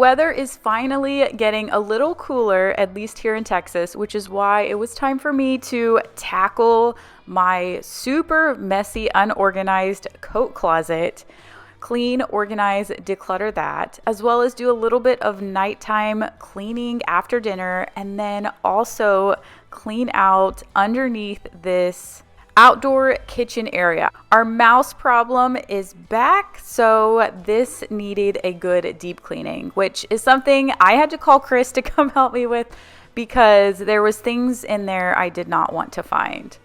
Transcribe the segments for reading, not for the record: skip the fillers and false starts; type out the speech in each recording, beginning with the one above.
weather is finally getting a little cooler, at least here in Texas, which is why it was time for me to tackle my super messy, unorganized coat closet. Clean, organize, declutter that, as well as do a little bit of nighttime cleaning after dinner, and then also clean out underneath this outdoor kitchen area. Our mouse problem is back, so this needed a good deep cleaning, which is something I had to call Chris to come help me with because there was things in there I did not want to find.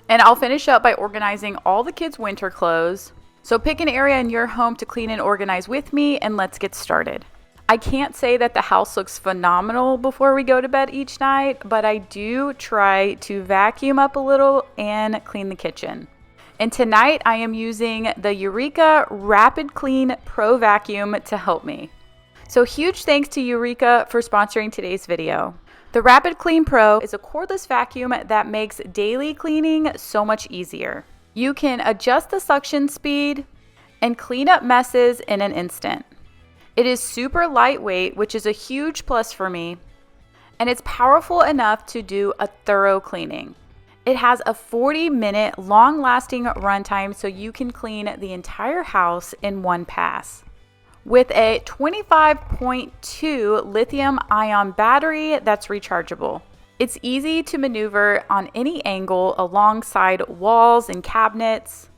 And I'll finish up by organizing all the kids' winter clothes. So pick an area in your home to clean and organize with me, and let's get started. I can't say that the house looks phenomenal before we go to bed each night, but I do try to vacuum up a little and clean the kitchen. And tonight I am using the Eureka Rapid Clean Pro Vacuum to help me. So huge thanks to Eureka for sponsoring today's video. The Rapid Clean Pro is a cordless vacuum that makes daily cleaning so much easier. You can adjust the suction speed and clean up messes in an instant. It is super lightweight, which is a huge plus for me, and it's powerful enough to do a thorough cleaning. It has a 40-minute long-lasting runtime, so you can clean the entire house in one pass. With a 25.2 lithium-ion battery that's rechargeable. It's easy to maneuver on any angle alongside walls and cabinets,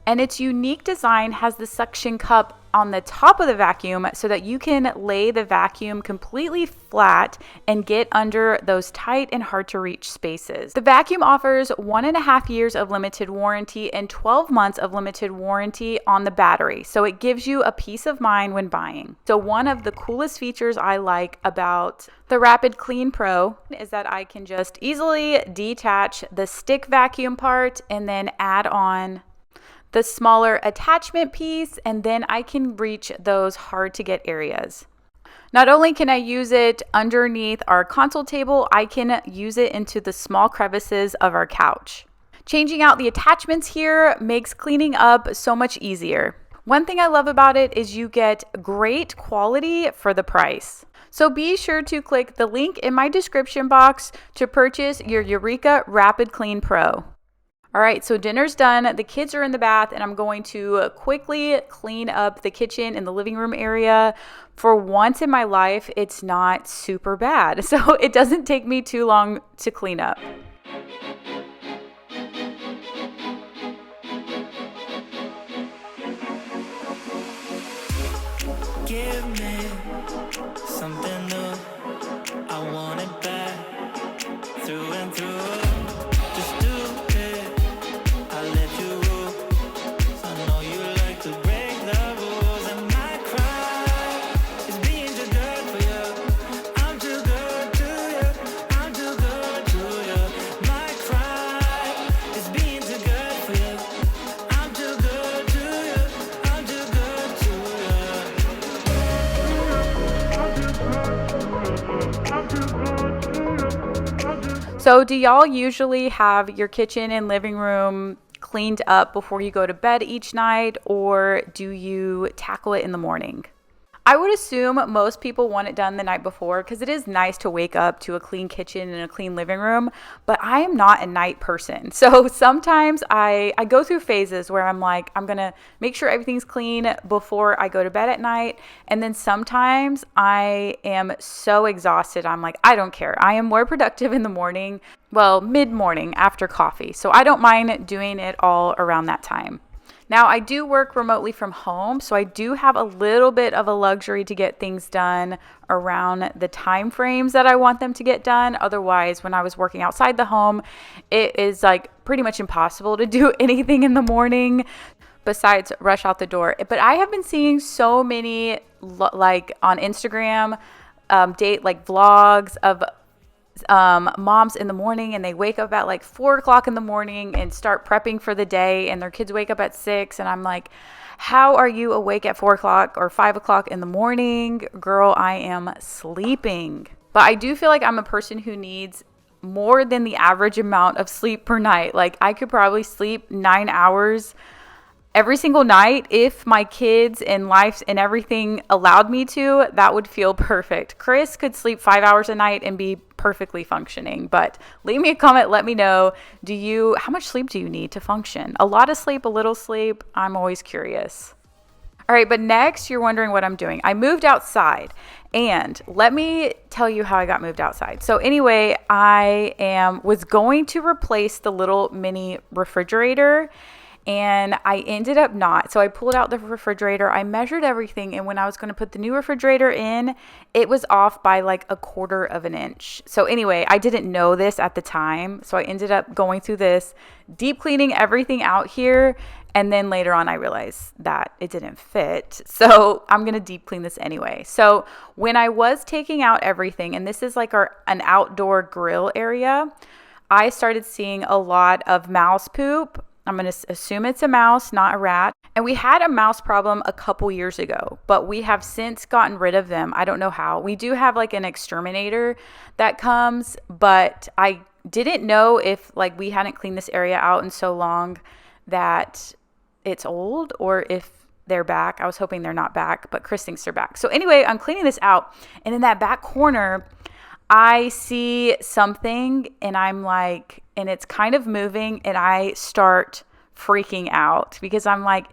and its unique design has the suction cup on the top of the vacuum so that you can lay the vacuum completely flat and get under those tight and hard to reach spaces. The vacuum offers 1.5 years of limited warranty and 12 months of limited warranty on the battery, so it gives you a peace of mind when buying. So one of the coolest features I like about the Rapid Clean Pro is that I can just easily detach the stick vacuum part and then add on the smaller attachment piece, and then I can reach those hard to get areas. Not only can I use it underneath our console table, I can use it into the small crevices of our couch. Changing out the attachments here makes cleaning up so much easier. One thing I love about it is you get great quality for the price. So be sure to click the link in my description box to purchase your Eureka Rapid Clean Pro. All right, so dinner's done, the kids are in the bath, and I'm going to quickly clean up the kitchen and the living room area. For once in my life, it's not super bad, so it doesn't take me too long to clean up. Give me something new, I want it back, through and through. Just do it, I'll let you rule. I know you like to break the rules. And my cry is being too good for you. I'm too good to you, I'm too good to you. My cry is being too good for you. I'm too good to you, I'm too good to you. So do y'all usually have your kitchen and living room cleaned up before you go to bed each night, or do you tackle it in the morning? I would assume most people want it done the night before because it is nice to wake up to a clean kitchen and a clean living room, but I am not a night person. So sometimes I go through phases where I'm like, I'm going to make sure everything's clean before I go to bed at night. And then sometimes I am so exhausted. I'm like, I don't care. I am more productive in the morning, well, mid-morning after coffee. So I don't mind doing it all around that time. Now, I do work remotely from home, so I do have a little bit of a luxury to get things done around the time frames that I want them to get done. Otherwise, when I was working outside the home, it is like pretty much impossible to do anything in the morning besides rush out the door. But I have been seeing so many, like on Instagram, vlogs of moms in the morning, and they wake up at like 4 o'clock in the morning and start prepping for the day, and their kids wake up at 6, and I'm like, how are you awake at 4 o'clock or 5 o'clock in the morning? Girl, I am sleeping. But I do feel like I'm a person who needs more than the average amount of sleep per night. Like I could probably sleep 9 hours every single night, if my kids and life and everything allowed me to, that would feel perfect. Chris could sleep 5 hours a night and be perfectly functioning. But leave me a comment. Let me know. How much sleep do you need to function? A lot of sleep, a little sleep? I'm always curious. All right, but next you're wondering what I'm doing. I moved outside, and let me tell you how I got moved outside. So anyway, was going to replace the little mini refrigerator, and I ended up not. So I pulled out the refrigerator, I measured everything, and when I was going to put the new refrigerator in, it was off by like 1/4 of an inch. So anyway, I didn't know this at the time. So I ended up going through this, deep cleaning everything out here. And then later on, I realized that it didn't fit. So I'm going to deep clean this anyway. So when I was taking out everything, and this is like an outdoor grill area, I started seeing a lot of mouse poop. I'm going to assume it's a mouse, not a rat. And we had a mouse problem a couple years ago, but we have since gotten rid of them. I don't know how. We do have like an exterminator that comes, but I didn't know if like we hadn't cleaned this area out in so long that it's old, or if they're back. I was hoping they're not back, but Chris thinks they're back. So anyway, I'm cleaning this out, and in that back corner, I see something, and I'm like, and it's kind of moving, and I start freaking out because I'm like,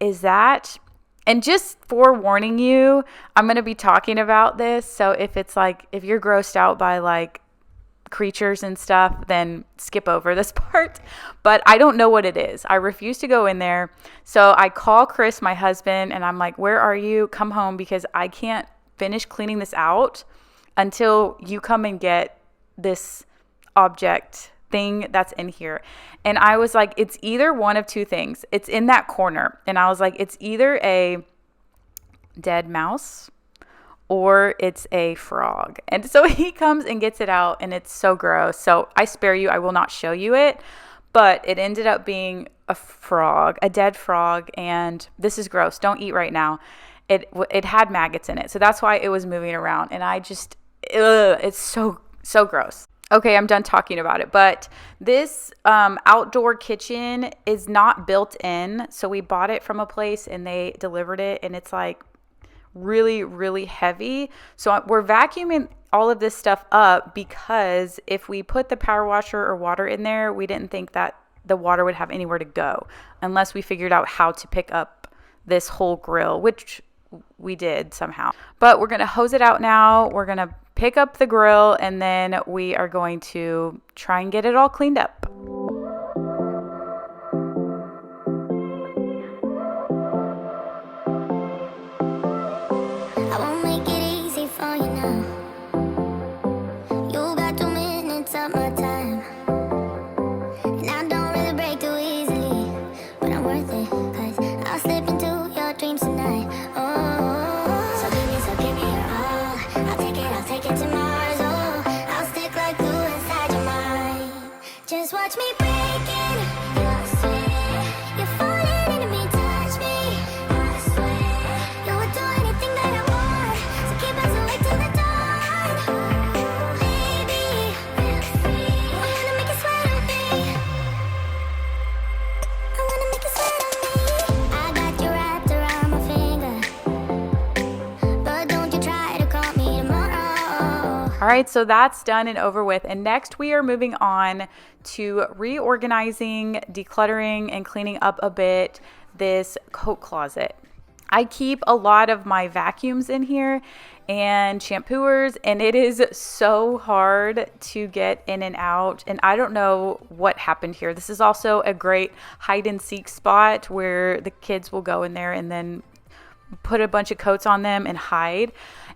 is that? And just forewarning you, I'm going to be talking about this. So if you're grossed out by like creatures and stuff, then skip over this part. But I don't know what it is. I refuse to go in there. So I call Chris, my husband, and I'm like, where are you? Come home, because I can't finish cleaning this out until you come and get this object thing that's in here. And I was like, it's either one of two things. It's in that corner. And I was like, it's either a dead mouse or it's a frog. And so he comes and gets it out, and it's so gross. So I spare you. I will not show you it, but it ended up being a frog, a dead frog. And this is gross. Don't eat right now. It had maggots in it. So that's why it was moving around. And I just, it's so gross. Okay, I'm done talking about it. But this outdoor kitchen is not built in. So we bought it from a place and they delivered it, and it's like really, really heavy. So we're vacuuming all of this stuff up because if we put the power washer or water in there, we didn't think that the water would have anywhere to go unless we figured out how to pick up this whole grill, which we did somehow. But we're going to hose it out now. We're going to pick up the grill, and then we are going to try and get it all cleaned up. I won't make it easy for you now. You got 2 minutes of my time, and I don't really break too easily, but I'm worth it, 'cause I'll slip into your dreams tonight. Oh, so give me your all. I'll take it to Mars. Oh, I'll stick like glue inside your mind. Just watch me break it. I swear, you're falling into me, touch me. I swear, you would do anything that I want. So keep us awake till the dawn. Baby, feel free. I wanna make you sweat on me. I wanna make you sweat on me. I got you wrapped around my finger, but don't you try to call me tomorrow. All right, so that's done and over with. And next we are moving on to reorganizing, decluttering, and cleaning up a bit this coat closet. I keep a lot of my vacuums in here and shampooers, and it is so hard to get in and out. And I don't know what happened here. This is also a great hide and seek spot where the kids will go in there and then put a bunch of coats on them and hide.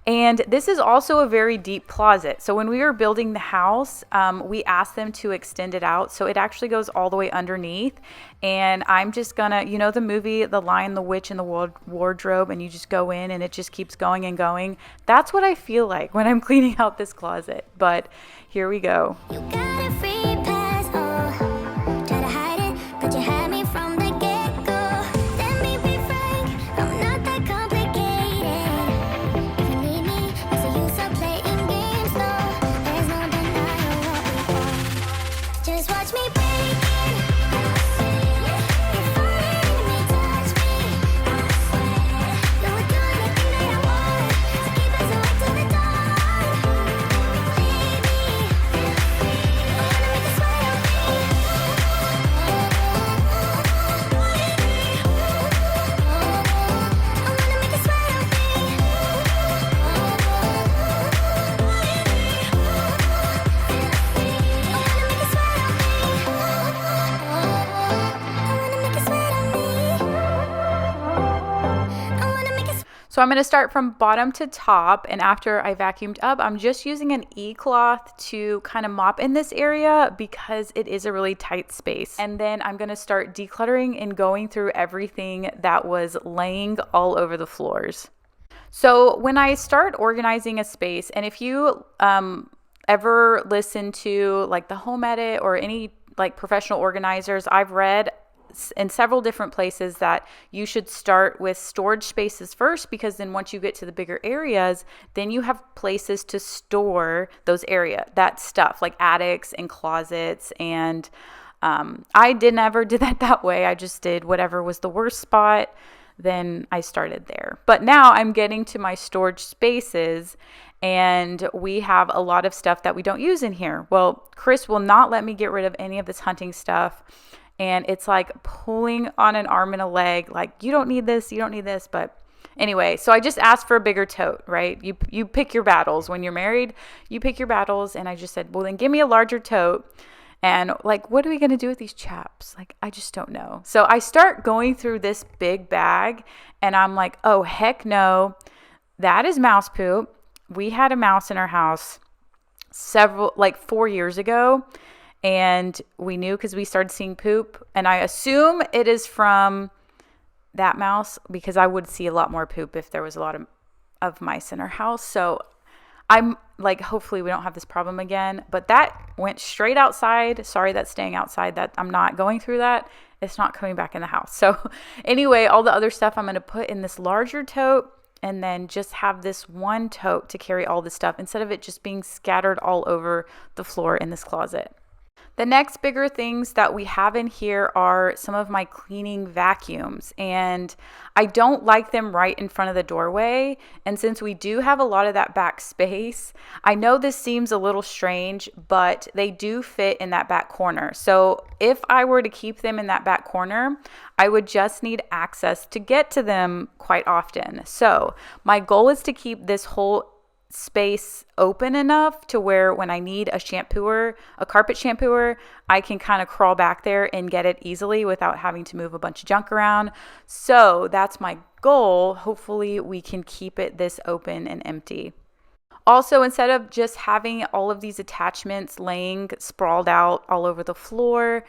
And this is also a very deep closet. So when we were building the house, we asked them to extend it out. So it actually goes all the way underneath. And I'm just gonna, you know the movie, The Lion, the Witch, and the Wardrobe, and you just go in and it just keeps going and going. That's what I feel like when I'm cleaning out this closet. But here we go. You got a free pass, oh. Try to hide it, but you had me from the get-go. Let me be frank, I'm not that complicated. If you need me, what's the use of playing games, though? There's no denying what we want. Just watch me break it. You're falling into me, touch So I'm going to start from bottom to top, and after I vacuumed up, I'm just using an e-cloth to kind of mop in this area because it is a really tight space. And then I'm going to start decluttering and going through everything that was laying all over the floors. So when I start organizing a space, and if you ever listen to like the Home Edit or any like professional organizers, I've read in several different places that you should start with storage spaces first, because then once you get to the bigger areas, then you have places to store that stuff like attics and closets. And I never did that way. I just did whatever was the worst spot. Then I started there. But now I'm getting to my storage spaces, and we have a lot of stuff that we don't use in here. Well, Chris will not let me get rid of any of this hunting stuff. And it's like pulling on an arm and a leg, like, you don't need this, you don't need this. But anyway, so I just asked for a bigger tote, right? You pick your battles. When you're married, you pick your battles. And I just said, well, then give me a larger tote. And like, what are we going to do with these chaps? Like, I just don't know. So I start going through this big bag, and I'm like, oh, heck no, that is mouse poop. We had a mouse in our house 4 years ago. And we knew because we started seeing poop. And I assume it is from that mouse, because I would see a lot more poop if there was a lot of mice in our house. So I'm like, hopefully we don't have this problem again. But that went straight outside. Sorry, that's staying outside. That I'm not going through that. It's not coming back in the house. So anyway, all the other stuff I'm going to put in this larger tote, and then just have this one tote to carry all the stuff instead of it just being scattered all over the floor in this closet. The next bigger things that we have in here are some of my cleaning vacuums, and I don't like them right in front of the doorway. And since we do have a lot of that back space, I know this seems a little strange, but they do fit in that back corner. So if I were to keep them in that back corner, I would just need access to get to them quite often. So my goal is to keep this whole space open enough to where when I need a carpet shampooer, I can kind of crawl back there and get it easily without having to move a bunch of junk around. So that's my goal. Hopefully we can keep it this open and empty. Also, instead of just having all of these attachments laying sprawled out all over the floor,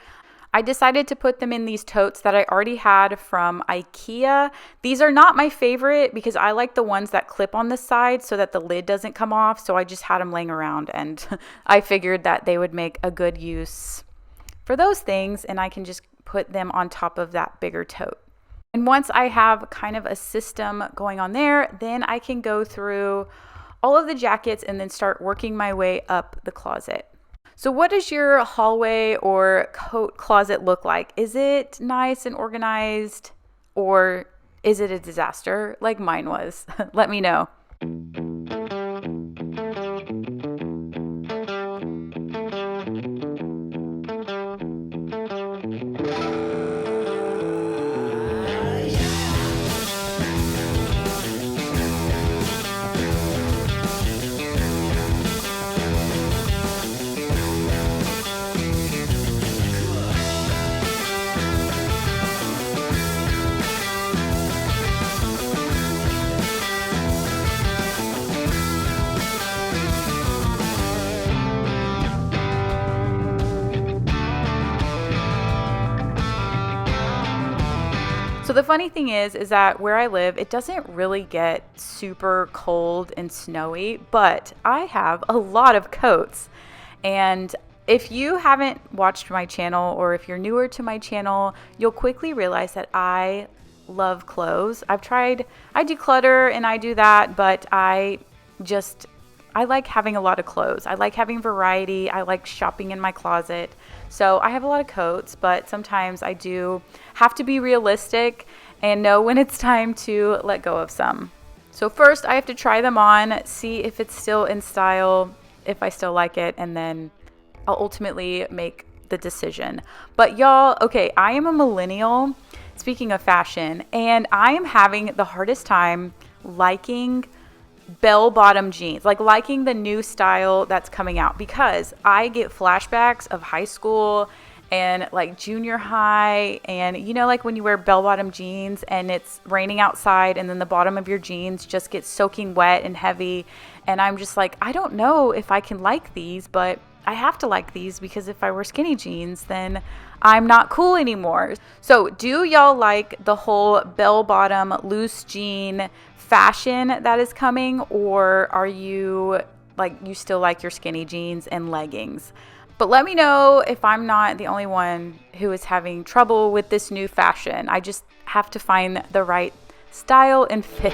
I decided to put them in these totes that I already had from IKEA. These are not my favorite because I like the ones that clip on the side so that the lid doesn't come off. So I just had them laying around, and I figured that they would make a good use for those things, and I can just put them on top of that bigger tote. And once I have kind of a system going on there, then I can go through all of the jackets and then start working my way up the closet. So what does your hallway or coat closet look like? Is it nice and organized, or is it a disaster like mine was? Let me know. So the funny thing is that where I live, it doesn't really get super cold and snowy, but I have a lot of coats. And if you haven't watched my channel, or if you're newer to my channel, you'll quickly realize that I love clothes. I declutter and I do that, but I like having a lot of clothes. I like having variety. I like shopping in my closet. So I have a lot of coats, but sometimes I do have to be realistic and know when it's time to let go of some. So first I have to try them on, see if it's still in style, if I still like it, and then I'll ultimately make the decision. But y'all, okay, I am a millennial, speaking of fashion, and I am having the hardest time liking bell-bottom jeans, like liking the new style that's coming out, because I get flashbacks of high school and like junior high, and you know, like when you wear bell-bottom jeans and it's raining outside and then the bottom of your jeans just gets soaking wet and heavy, and I'm just like, I don't know if I can like these, but I have to like these because if I wear skinny jeans, then I'm not cool anymore. So do y'all like the whole bell-bottom loose jean fashion that is coming, or are you like, you still like your skinny jeans and leggings? But let me know if I'm not the only one who is having trouble with this new fashion. I just have to find the right style and fit.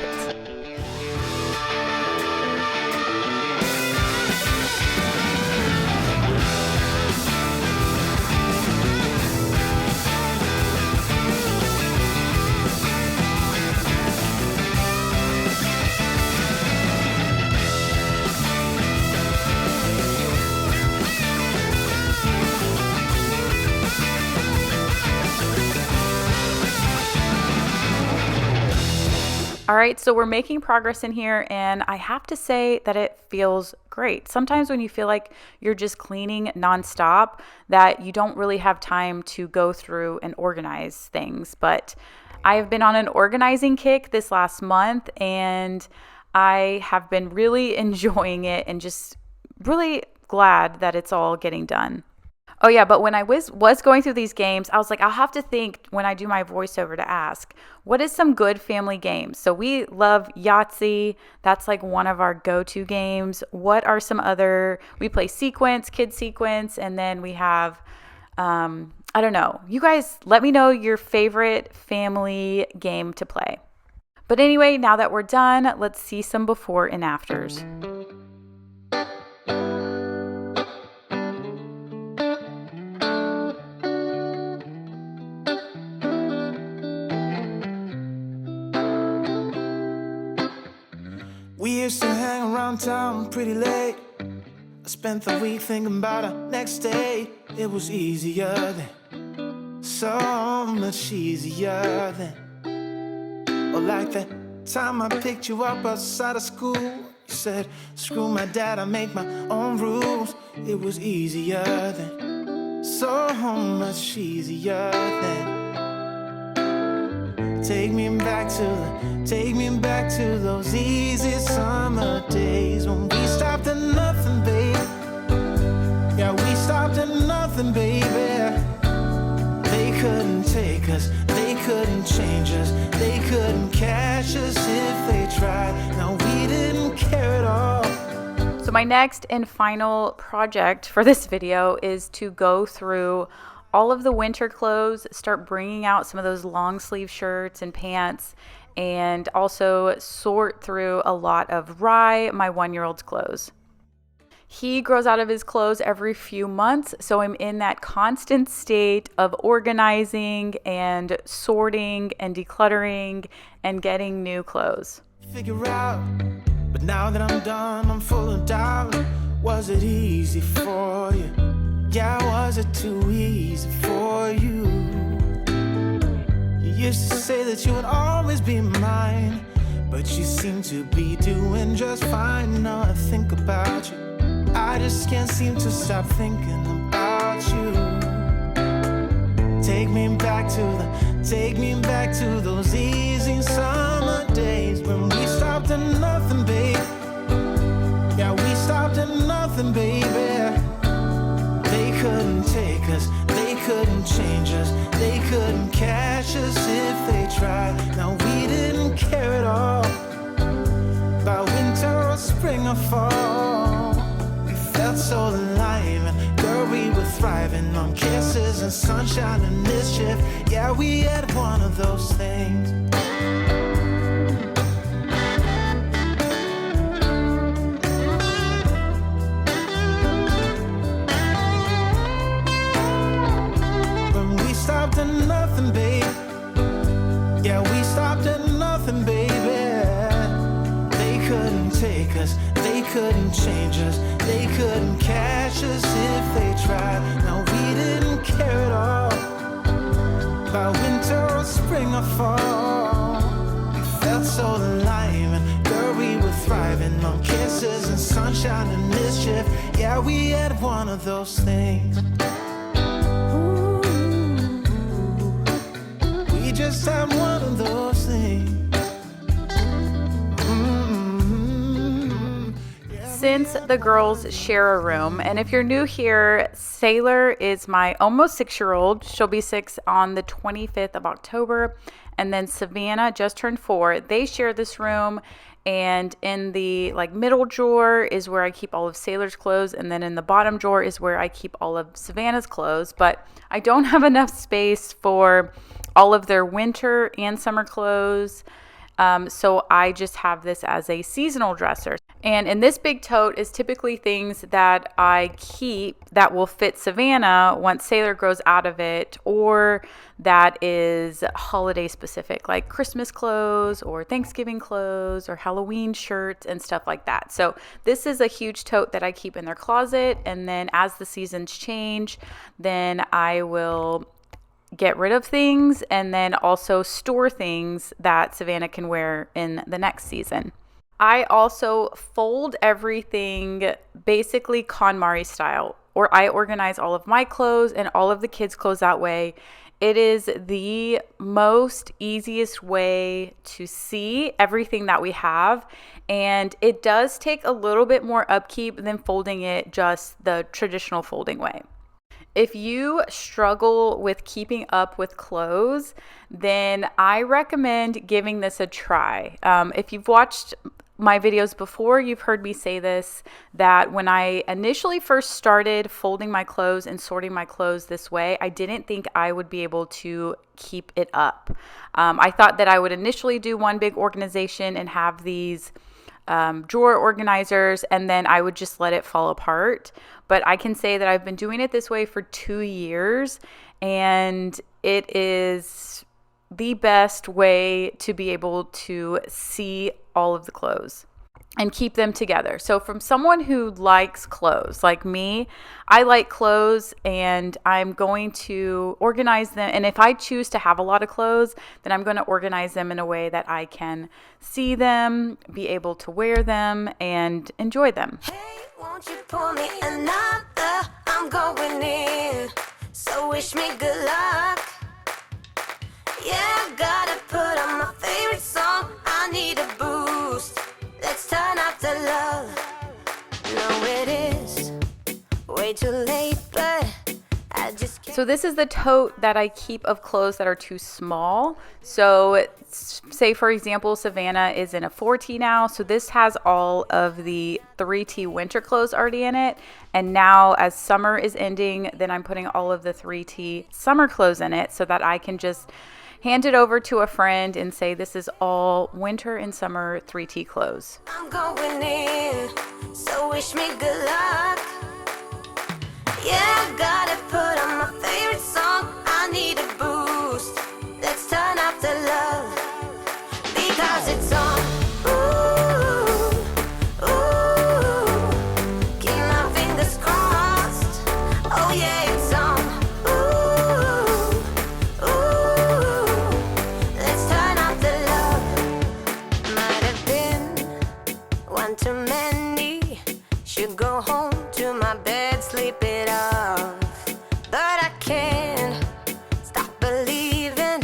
All right, so we're making progress in here, and I have to say that it feels great. Sometimes when you feel like you're just cleaning nonstop, that you don't really have time to go through and organize things. But I have been on an organizing kick this last month, and I have been really enjoying it and just really glad that it's all getting done. Oh yeah, but when I was going through these games, I was like, I'll have to think when I do my voiceover to ask, what is some good family games? So we love Yahtzee. That's like one of our go-to games. What are some other, we play Sequence, Kid Sequence, and then we have, I don't know. You guys, let me know your favorite family game to play. But anyway, now that we're done, let's see some before and afters. We used to hang around town pretty late. I spent the week thinking about our next day. It was easier then, so much easier then. Or like that time I picked you up outside of school. You said, screw my dad, I make my own rules. It was easier then, so much easier then. Take me back to those easy summer days when we stopped at nothing, babe. Yeah, we stopped at nothing, baby. They couldn't take us, they couldn't change us, they couldn't catch us if they tried. No, we didn't care at all. So my next and final project for this video is to go through all of the winter clothes, start bringing out some of those long sleeve shirts and pants, and also sort through a lot of Rye, my 1-year-old's clothes. He grows out of his clothes every few months, so I'm in that constant state of organizing and sorting and decluttering and getting new clothes. Figure out, but now that I'm done, I'm full of doubt. Was it easy for you? Yeah, was it too easy for you? You used to say that you would always be mine, but you seem to be doing just fine. Now I think about you, I just can't seem to stop thinking about you. Take me back to those easy summer days when we stopped at nothing, babe. Yeah, we stopped at nothing, baby. They couldn't take us, they couldn't change us, they couldn't catch us if they tried. Now we didn't care at all about winter or spring or fall. We felt so alive, and girl, we were thriving on kisses and sunshine and mischief. Yeah, we had one of those things. Nothing, babe. Yeah, we stopped at nothing, baby. They couldn't take us, they couldn't change us, they couldn't catch us if they tried. No, we didn't care at all about winter or spring or fall. We felt so alive, and girl, we were thriving on kisses and sunshine and mischief. Yeah, we had one of those things. Ooh. just I'm one of those things. Since the girls share a room, and if you're new here, Sailor is my almost 6-year-old. She'll be 6 on the 25th of October. And then Savannah just turned 4. They share this room, and in the middle drawer is where I keep all of Sailor's clothes, and then in the bottom drawer is where I keep all of Savannah's clothes. But I don't have enough space for all of their winter and summer clothes. So I just have this as a seasonal dresser. And in this big tote is typically things that I keep that will fit Savannah once Sailor grows out of it, or that is holiday specific, like Christmas clothes or Thanksgiving clothes or Halloween shirts and stuff like that. So this is a huge tote that I keep in their closet. And then as the seasons change, then I will get rid of things and then also store things that Savannah can wear in the next season. I also fold everything basically KonMari style, or I organize all of my clothes and all of the kids' clothes that way. It is the most easiest way to see everything that we have, and it does take a little bit more upkeep than folding it just the traditional folding way. If you struggle with keeping up with clothes, then I recommend giving this a try. If you've watched my videos before, you've heard me say this, that when I initially first started folding my clothes and sorting my clothes this way, I didn't think I would be able to keep it up. I thought that I would initially do one big organization and have these drawer organizers, and then I would just let it fall apart. But I can say that I've been doing it this way for 2 years, and it is the best way to be able to see all of the clothes and keep them together. So from someone who likes clothes like me, I like clothes, and I'm going to organize them. And if I choose to have a lot of clothes, then I'm going to organize them in a way that I can see them, be able to wear them, and enjoy them. Hey, won't you pour me another? I'm going in, so wish me good luck. Yeah, gotta put on my favorite song. I need a boost. Let's turn up the love. No, it is way too late, but I just can't. So this is the tote that I keep of clothes that are too small. So say, for example, Savannah is in a 4T now. So this has all of the 3T winter clothes already in it. And now as summer is ending, then I'm putting all of the 3T summer clothes in it so that I can just hand it over to a friend and say, this is all winter and summer 3T clothes. I'm going in, so wish me good luck. Yeah, gotta put on my favorite song. I need a boost. Let's turn up the love, because it's on. Ooh, ooh, keep my fingers crossed. Oh yeah, it's on. Ooh, ooh, let's turn up the love. Might have been one too many. Should go home to my bed, sleep it off. But I can't stop believing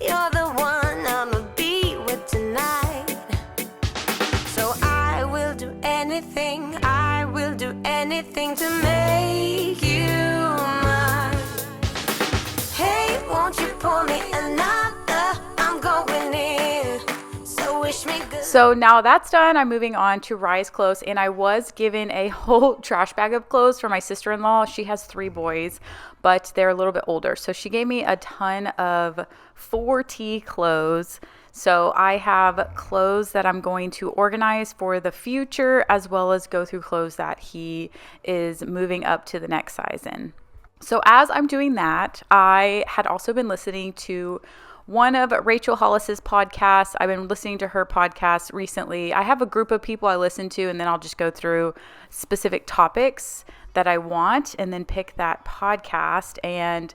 you're the one I'ma be with tonight. So I will do anything to make you mine. Hey, won't you pour me another? I'm going in, so wish me good. So now that's done, I'm moving on to Rye's clothes, and I was given a whole trash bag of clothes from my sister-in-law. She has 3 boys, but they're a little bit older. So she gave me a ton of 4T clothes. So I have clothes that I'm going to organize for the future, as well as go through clothes that he is moving up to the next size in. So as I'm doing that, I had also been listening to one of Rachel Hollis's podcasts. I've been listening to her podcast recently. I have a group of people I listen to, and then I'll just go through specific topics that I want and then pick that podcast. And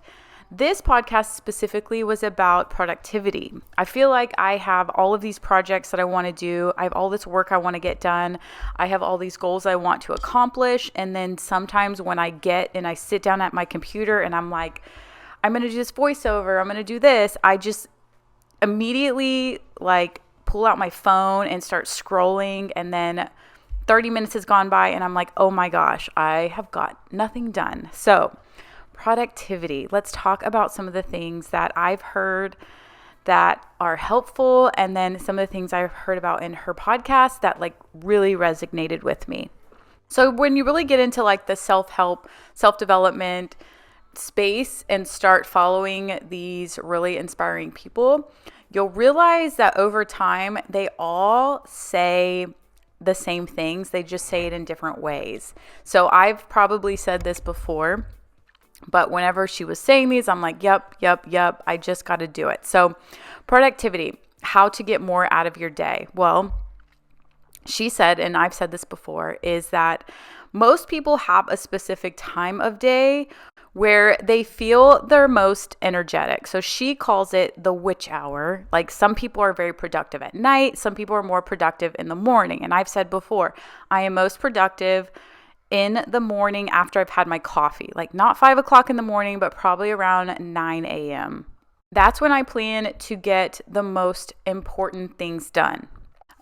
this podcast specifically was about productivity. I feel like I have all of these projects that I want to do. I have all this work I want to get done. I have all these goals I want to accomplish. And then sometimes when I get and I sit down at my computer and I'm like, I'm going to do this voiceover, I'm going to do this, immediately like pull out my phone and start scrolling, and then 30 minutes has gone by and I'm like, oh my gosh, I have got nothing done. So productivity. Let's talk about some of the things that I've heard that are helpful, and then some of the things I've heard about in her podcast that like really resonated with me. So when you really get into like the self-help, self-development space and start following these really inspiring people, you'll realize that over time, they all say the same things. They just say it in different ways. So I've probably said this before, but whenever she was saying these, I'm like, yep, I just got to do it. So productivity, how to get more out of your day. Well, she said, and I've said this before, is that most people have a specific time of day where they feel their most energetic. So she calls it the witch hour. Like some people are very productive at night. Some people are more productive in the morning. And I've said before, I am most productive in the morning after I've had my coffee, like not 5 o'clock in the morning, but probably around 9 a.m. That's when I plan to get the most important things done.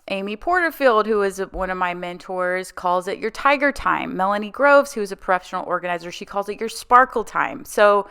Amy Porterfield, who is one of my mentors, calls it your tiger time. Melanie Groves, who is a professional organizer, she calls it your sparkle time. So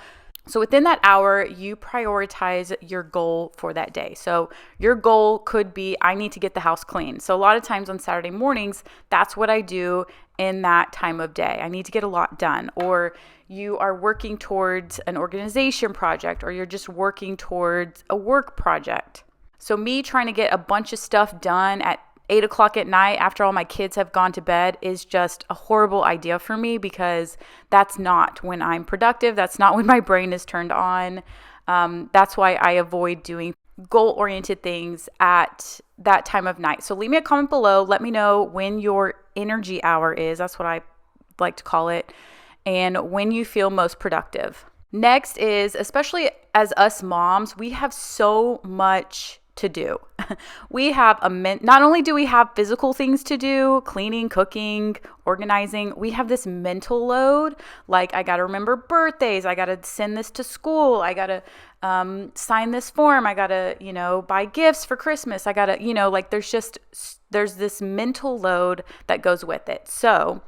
within that hour, you prioritize your goal for that day. So your goal could be, I need to get the house clean. So a lot of times on Saturday mornings, that's what I do in that time of day. I need to get a lot done. Or you are working towards an organization project, or you're just working towards a work project. So me trying to get a bunch of stuff done at 8 o'clock at night after all my kids have gone to bed is just a horrible idea for me, because that's not when I'm productive. That's not when my brain is turned on. That's why I avoid doing goal-oriented things at that time of night. So leave me a comment below. Let me know when your energy hour is. That's what I like to call it. And when you feel most productive. Next is, especially as us moms, we have so much to do. We have not only do we have physical things to do, cleaning, cooking, organizing, we have this mental load. Like I got to remember birthdays. I got to send this to school. I got to sign this form. I got to, buy gifts for Christmas. I got to, like there's this mental load that goes with it. So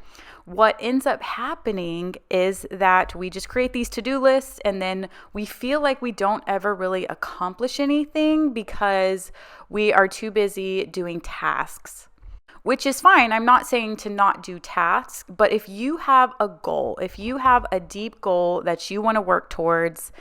what ends up happening is that we just create these to-do lists, and then we feel like we don't ever really accomplish anything because we are too busy doing tasks, which is fine. I'm not saying to not do tasks, but if you have a goal, if you have a deep goal that you want to work towards,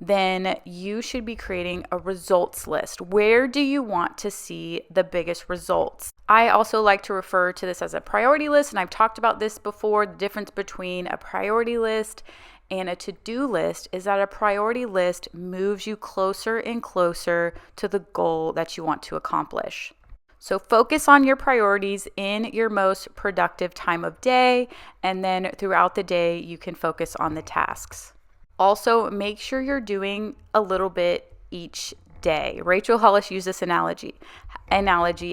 then you should be creating a results list. Where do you want to see the biggest results? I also like to refer to this as a priority list, and I've talked about this before. The difference between a priority list and a to-do list is that a priority list moves you closer and closer to the goal that you want to accomplish. So focus on your priorities in your most productive time of day, and then throughout the day, you can focus on the tasks. Also, make sure you're doing a little bit each day. Rachel Hollis used this analogy.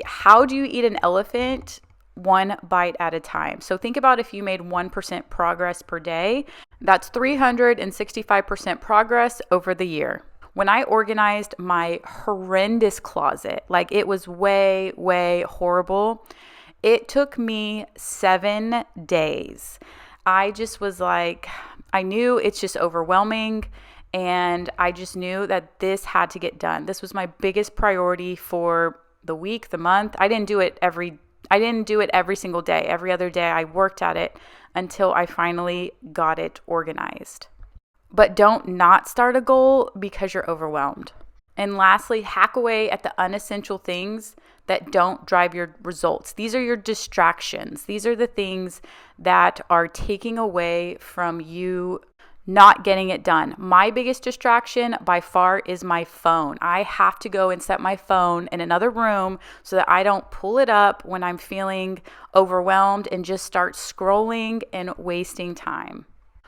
How do you eat an elephant? One bite at a time. So think about if you made 1% progress per day, that's 365% progress over the year. When I organized my horrendous closet, like it was way, way horrible, it took me 7 days. I just was like, I knew it's just overwhelming, and I just knew that this had to get done. This was my biggest priority for the week, the month. I didn't do it every single day. Every other day I worked at it until I finally got it organized. But don't not start a goal because you're overwhelmed. And lastly, hack away at the unessential things that don't drive your results. These are your distractions. These are the things that are taking away from you not getting it done. My biggest distraction by far is my phone. I have to go and set my phone in another room so that I don't pull it up when I'm feeling overwhelmed and just start scrolling and wasting time.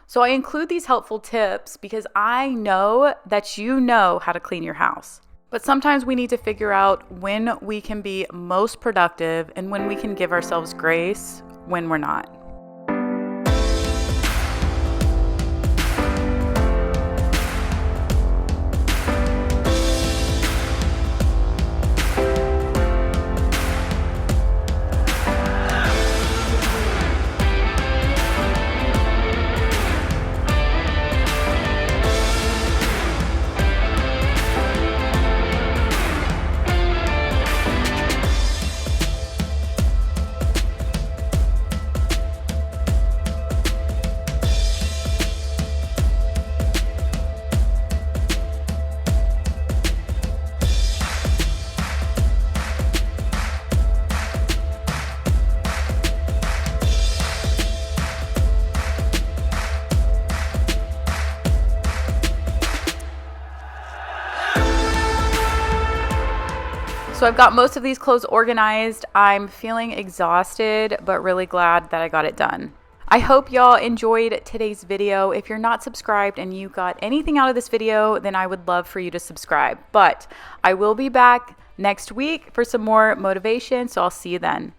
So I include these helpful tips because I know that you know how to clean your house. But sometimes we need to figure out when we can be most productive and when we can give ourselves grace when we're not. So I've got most of these clothes organized. I'm feeling exhausted, but really glad that I got it done. I hope y'all enjoyed today's video. If you're not subscribed and you got anything out of this video, then I would love for you to subscribe. But I will be back next week for some more motivation, so I'll see you then.